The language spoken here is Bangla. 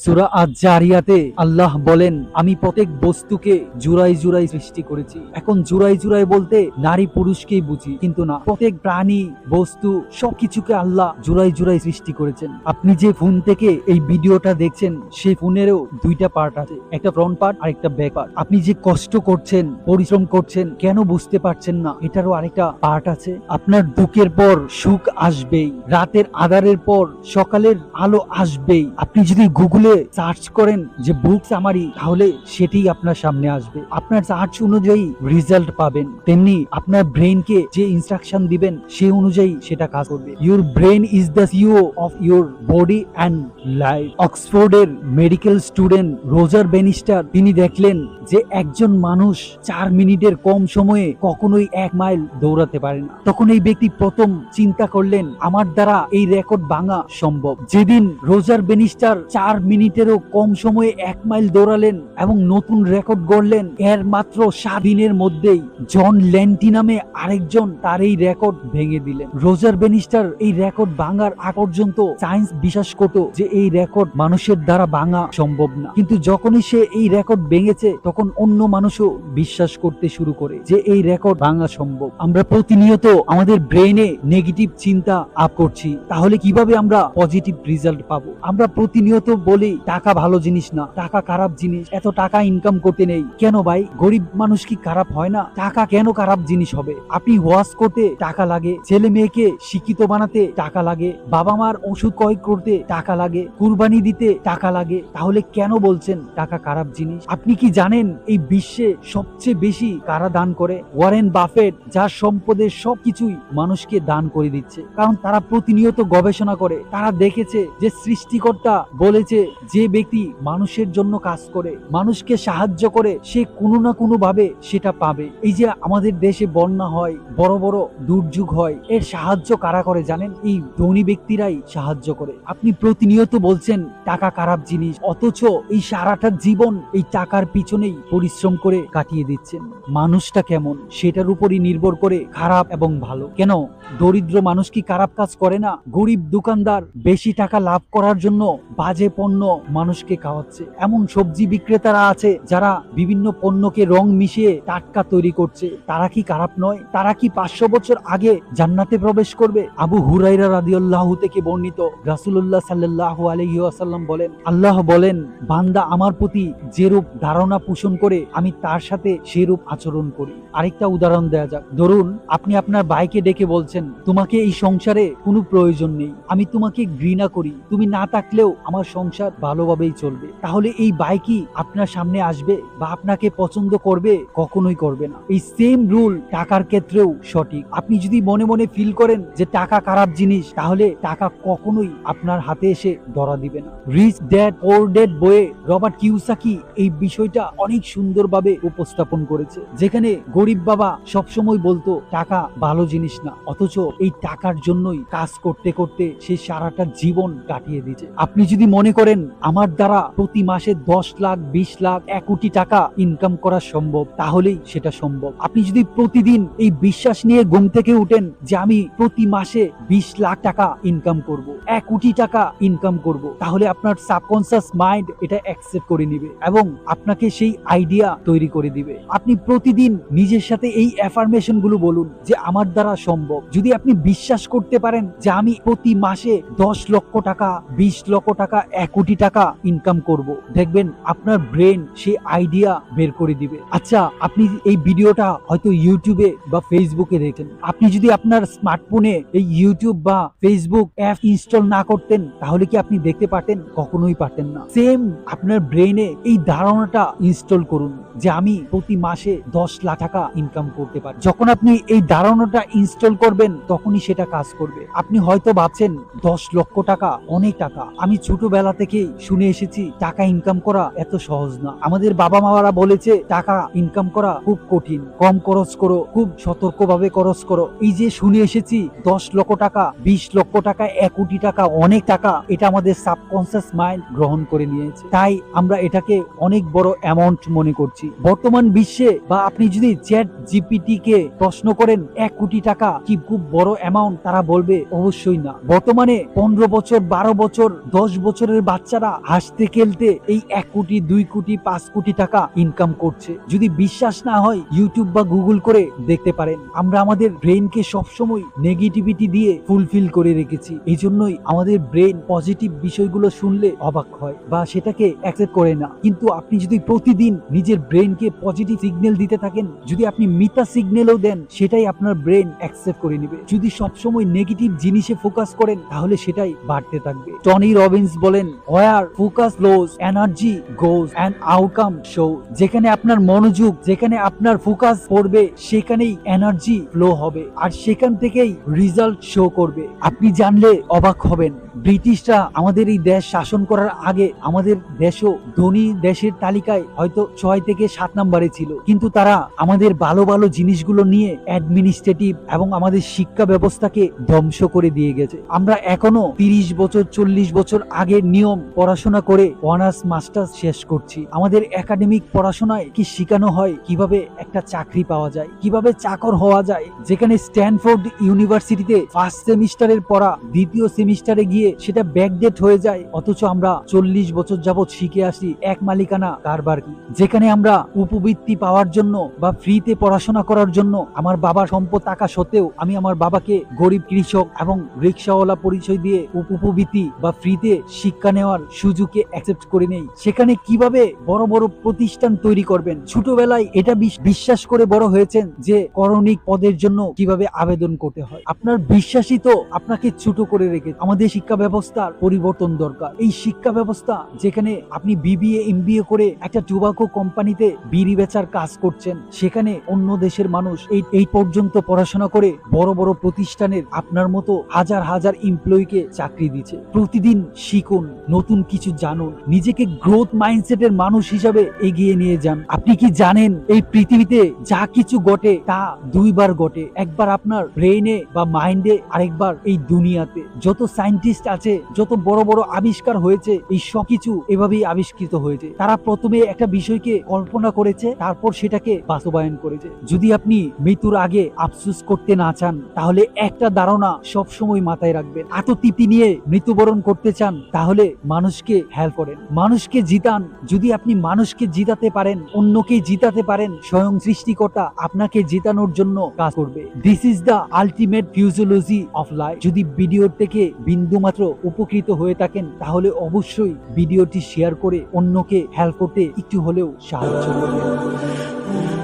সূরা আয-যারিয়াতে আল্লাহ বলেন, আমি প্রত্যেক বস্তুকে জোড়ায় জোড়ায় সৃষ্টি করেছি। এখন জোড়ায় জোড়ায় বলতে নারী পুরুষকেই বুঝি, কিন্তু না, প্রত্যেক প্রাণী বস্তু সবকিছুকে আল্লাহ জোড়ায় জোড়ায় সৃষ্টি করেছেন। আপনি যে ফোন থেকে এই ভিডিওটা দেখছেন, সেই ফোনেরও দুইটা পার্ট আছে, একটা ফ্রন্ট পার্ট আর একটা ব্যাক পার্ট। আপনি যে কষ্ট করছেন, পরিশ্রম করছেন, কেন বুঝতে পারছেন না, এটারও আরেকটা পার্ট আছে। আপনার দুঃখের পর সুখ আসবেই, রাতের আঁধারের পর সকালের আলো আসবেই। আপনি যদি গুগলে সার্চ করেন যে বুক সামারি, তাহলে সেটাই আপনার সামনে আসবে। আপনার সার্চ অনুযায়ী রেজাল্ট পাবেন। তেমনি আপনার ব্রেনকে যে ইনস্ট্রাকশন দিবেন, সেই অনুযায়ী সেটা কাজ করবে। Your brain is the CEO of your body and life. অক্সফোর্ডের মেডিকেল স্টুডেন্ট রোজার বেনিস্টার তিনি দেখলেন যে একজন মানুষ 4 মিনিটের কম সময়ে কখনোই 1 মাইল দৌড়াতে পারে না। তখন এই ব্যক্তি প্রথম চিন্তা করলেন, আমার দ্বারা এই রেকর্ড ভাঙা সম্ভব। যেদিন রোজার বেনিস্টার 4 মিনিটেরও কম সময়ে 1 মাইল দৌড়ালেন এবং নতুন রেকর্ড গড়লেন, এর মাত্র 7 দিনের মধ্যেই জন ল্যান্টি নামে আরেকজন তার এই রেকর্ড ভেঙে দিলেন। রোজার বেনিস্টার এই রেকর্ড ভাঙার আগ পর্যন্ত সায়েন্স বিশ্বাস করত যে এই রেকর্ড মানুষের দ্বারা ভাঙা সম্ভব না, কিন্তু যখনই সে এই রেকর্ড ভেঙেছে, তখন অন্য মানুষও বিশ্বাস করতে শুরু করে যে এই রেকর্ড ভাঙা সম্ভব। আমরা প্রতিনিয়ত আমাদের ব্রেনে নেগেটিভ চিন্তা আপ করছি, তাহলে কিভাবে আমরা পজিটিভ রেজাল্ট পাবো? আমরা প্রতিনিয়ত বলি টাকা ভালো জিনিস না, টাকা খারাপ জিনিস, এত টাকা ইনকাম করতে নেই। কেন ভাই? গরিব মানুষ কি খারাপ হয় না? টাকা কেন খারাপ জিনিস হবে? আপনি ওয়াশ করতে টাকা লাগে, ছেলে মেয়েকে শিক্ষিত বানাতে টাকা লাগে, বাবা মার ওষুধ ক্রয় করতে টাকা লাগে, কুরবানি দিতে টাকা লাগে, তাহলে কেন বলছেন টাকা খারাপ জিনিস? আপনি কি জানেন এই বিশ্বে সবচেয়ে বেশি কারা দান করে? ওয়ারেন বাফেট, যার সম্পদের সবকিছুই মানুষকে দান করে দিচ্ছে, কারণ তারা প্রতিনিয়ত গবেষণা করে। তারা দেখেছে যে সৃষ্টিকর্তা বলেছে, যে ব্যক্তি মানুষের জন্য কাজ করে, মানুষকে সাহায্য করে, সে কোনো না কোনো ভাবে সেটা পাবে। এই যে আমাদের দেশে বন্যা হয়, বড় বড় দুর্যোগ হয়, এর সাহায্য কারা করে জানেন? এই ধনী ব্যক্তিরাই সাহায্য করে। আপনি প্রতিনিয়ত বলছেন টাকা খারাপ জিনিস, অথচ এই সারাটা জীবন এই টাকার পিছনেই পরিশ্রম করে কাটিয়ে দিচ্ছেন। মানুষটা কেমন সেটার উপরই নির্ভর করে খারাপ এবং ভালো। কেন দরিদ্র মানুষ কি খারাপ কাজ করে না? গরিব দোকানদার বেশি টাকা লাভ করার জন্য বাজে পণ্য মানুষকে খাওয়াচ্ছে। এমন সবজি বিক্রেতারা আছে যারা বিভিন্ন পণ্যকে রং মিশিয়ে টাটকা তৈরি করছে, তারা কি খারাপ নয়? তারা কি 500 বছর আগে জান্নাতে প্রবেশ করবে? আবু হুরায়রা রাদিয়াল্লাহু থেকে বর্ণিত, রাসূলুল্লাহ সাল্লাল্লাহু আলাইহি ওয়াসাল্লাম বলেন, আল্লাহ বলেন, বান্দা আমার প্রতি যেরূপ ধারণা পোষণ করে, আমি তার সাথে সেরূপ আচরণ করি। আরেকটা উদাহরণ দেয়া যাক। ধরুন আপনি আপনার ভাইকে ডেকে বলছেন, তোমাকে এই সংসারে কোনো প্রয়োজন নেই, আমি তোমাকে ঘৃণা করি, তুমি না থাকলেও আমার সংসার ভালোভাবেই চলবে। তাহলে এই ভাই কি আপনার সামনে আসবে বা আপনাকে পছন্দ করবে? কখনোই করবে না। এই সেম রুল টাকার ক্ষেত্রেও সঠিক। আপনি যদি মনে মনে ফিল করেন যে টাকা খারাপ জিনিস, তাহলে টাকা কখনোই আপনার হাতে এসে ধরা দিবে না। রিচ ড্যাড পোর ড্যাড বইয়ে রবার্ট কিওসাকি এই বিষয়টা অনেক সুন্দরভাবে উপস্থাপন করেছে, যেখানে গরিব বাবা সবসময় বলতো টাকা ভালো জিনিস না, অথচ এই টাকার জন্যই কাজ করতে করতে সে সারাটা জীবন কাটিয়ে দিচ্ছে। আপনি যদি মনে করেন আমার দ্বারা প্রতি মাসে 10 লাখ, 20 লাখ, 1 কোটি টাকা ইনকাম করা সম্ভব, তাহলেই সেটা সম্ভব। আপনি যদি প্রতিদিন এই বিশ্বাস নিয়ে ঘুম থেকে উঠেন যে আমি প্রতি মাসে 20 লাখ টাকা ইনকাম করব, 1 কোটি টাকা ইনকাম করব, তাহলে আপনার সাবকনসিয়াস মাইন্ড এটা অ্যাকসেপ্ট করে নিবে এবং আপনাকে সেই আইডিয়া তৈরি করে দিবে। আপনি প্রতিদিন নিজের সাথে এই অ্যাফার্মেশন গুলো বলুন যে আমার দ্বারা সম্ভব। যদি আপনি বিশ্বাস করতে পারেন যে আমি প্রতি মাসে 10 লক্ষ টাকা, 20 লক্ষ টাকা, 1 কোটি টাকা ইনকাম করব, দেখবেন আপনার ব্রেন সেই আইডিয়া বের করে দিবে। আচ্ছা, আপনি এই ভিডিওটা হয়তো ইউটিউবে বা ফেসবুকে দেখেন। আপনি যদি আপনার স্মার্টফোনে এই ইউটিউব বা ফেসবুক অ্যাপ ইনস্টল না করতেন, তাহলে কি আপনি দেখতে পারতেন? কখনোই পারতেন না। সেম আপনার ব্রেনে এই ধারণাটা ইনস্টল করুন যে আমি প্রতি মাসে 10 লাখ টাকা ইনকাম করতে পারি। যখন আপনি এই ধারণাটা ইনস্টল করবেন, তখনই সেটা কাজ করবে। আপনি হয়তো ভাবছেন 10 লক্ষ টাকা অনেক টাকা। আমি ছোটবেলা থেকেই শুনে এসেছি টাকা ইনকাম করা এত সহজ না। আমাদের বাবা মারা বলেছে টাকা ইনকাম করা খুব কঠিন, কম খরচ করো, খুব সতর্কভাবে খরচ করো। এই যে শুনে এসেছি 10 লক্ষ টাকা, 20 লক্ষ টাকা, 1 কোটি টাকা অনেক টাকা, এটা আমাদের সাবকনসিয়াস মাইন্ড গ্রহণ করে নিয়েছে। তাই আমরা এটাকে অনেক বড় অ্যামাউন্ট মনে করছি। বর্তমান বিশ্বে বা আপনি যদি চ্যাট জিপিটি কে প্রশ্ন করেন 1 কোটি টাকা কি খুব বড় অ্যামাউন্ট, তারা বলবে অবশ্যই না। বর্তমানে 15 বছর, 12 বছর, 10 বছরের বাচ্চা বাচ্চারা হাসতে খেলতে এই 1 কোটি 2 কোটি 5 কোটি টাকা ইনকাম করছে। যদি বিশ্বাস না হয় ইউটিউব বা গুগল করে দেখতে পারেন। আমরা আমাদের ব্রেনকে সবসময় নেগেটিভিটি দিয়ে ফুলফিল করে রেখেছি। এই জন্যই আমাদের ব্রেন পজিটিভ বিষয়গুলো শুনলে অবাক হয় বা সেটাকে অ্যাকসেপ্ট করে না। কিন্তু আপনি যদি প্রতিদিন নিজের ব্রেনকে পজিটিভ সিগন্যাল দিতে থাকেন, যদি আপনি মিথ্যা সিগন্যালও দেন, সেটাই আপনার ব্রেন অ্যাকসেপ্ট করে নেবে। যদি সবসময় নেগেটিভ জিনিসে ফোকাস করেন, তাহলে সেটাই বাড়তে থাকবে। টনি রবিন্স বলেন, where focus goes energy goes and outcome show. যেখানে আপনার মনোযোগ, যেখানে আপনার ফোকাস পড়বে, সেখানেই এনার্জি ফ্লো হবে আর সেখান থেকেই রেজাল্ট শো করবে। আপনি জানলে অবাক হবেন, ব্রিটিশরা আমাদের এই দেশ শাসন করার আগে আমাদের দেশও ধনী দেশের তালিকায় হয়তো 6 থেকে 7 নম্বরে ছিল, কিন্তু তারা আমাদের ভালো ভালো জিনিসগুলো নিয়ে অ্যাডমিনিস্ট্রেটিভ এবং আমাদের শিক্ষা ব্যবস্থাকে ধ্বংস করে দিয়ে গেছে। আমরা এখনো 30 বছর 40 বছর আগের নিয়ম পড়াশোনা করে অনার্স মাস্টার্স শেষ করছি। আমাদের একাডেমিক পড়াশোনায় কি শেখানো হয় কিভাবে একটা চাকরি পাওয়া যায়, কিভাবে চাকর হওয়া যায়। যেখানে স্ট্যানফোর্ড ইউনিভার্সিটিতে ফার্স্ট সেমিস্টারের পড়া দ্বিতীয় সেমিস্টারে গিয়ে সেটা ব্যাকডেট হয়ে যায়, অথচ আমরা 40 বছর যাবৎ শিখে আসি এক মালিকানা কারবার কি। যেখানে আমরা উপবৃত্তি পাওয়ার জন্য বা ফ্রিতে পড়াশোনা করার জন্য, আমার বাবার সম্পদ টাকা সত্ত্বেও আমি আমার বাবাকে গরিব কৃষক এবং রিক্সাওয়ালা পরিচয় দিয়ে উপবৃত্তি বা ফ্রিতে শিক্ষা নেওয়ার সুযোগকে অ্যাকসেপ্ট করে নেই। সেখানে কিভাবে বড় বড় প্রতিষ্ঠান তৈরি করবেন। ছোটবেলায় এটা বিশ্বাস করে বড় হয়েছেন যে করণিক পদের জন্য কিভাবে আবেদন করতে হয়। আপনার বিশ্বাসই তো আপনাকে ছোট করে রেখে। আমাদের শিক্ষা ব্যবস্থার পরিবর্তন দরকার। এই শিক্ষা ব্যবস্থা যেখানে আপনি বিবিএ এমবিএ করে একটা টোবাকো কোম্পানিতে বিড়ি বেচার কাজ করছেন, সেখানে অন্য দেশের মানুষ এই পর্যন্ত পড়াশোনা করে বড় বড় প্রতিষ্ঠানের আপনার মতো হাজার হাজার এমপ্লয়িকে চাকরি দিচ্ছে। প্রতিদিন শিখুন, নতুন কিছু জানুন, নিজেকে গ্রোথ মাইন্ডসেটের মানুষ হিসাবে এগিয়ে নিয়ে যান। আপনি কি জানেন এই পৃথিবীতে যা কিছু ঘটে তা 2 বার ঘটে, একবার আপনার ব্রেইনে বা মাইন্ডে, আরেকবার এই দুনিয়াতে। যত সায়েন্টিস্ট আছে, যত বড় বড় আবিষ্কার হয়েছে, এই সব কিছু এভাবেই আবিষ্কৃত হয়েছে। তারা প্রথমে একটা বিষয়কে কল্পনা করেছে, তারপর সেটাকে বাস্তবায়ন করেছে। যদি আপনি মৃত্যুর আগে আফসোস করতে না চান, তাহলে একটা ধারণা সবসময় মাথায় রাখবেন, আত্মতৃপ্তি নিয়ে মৃত্যুবরণ করতে চান, তাহলে মানুষকে হেল্প করেন, মানুষকে জিতান। যদি আপনি মানুষকে জিতাতে পারেন, অন্যকে জিতাতে পারেন, স্বয়ং সৃষ্টিকর্তা আপনাকে জিতানোর জন্য কাজ করবে। This is the ultimate physiology of life. যদি ভিডিও থেকে বিন্দুমাত্র উপকৃত হয়ে থাকেন, তাহলে অবশ্যই ভিডিওটি শেয়ার করে অন্যকে হেল্প করতে একটু হলেও সাহায্য করবেন।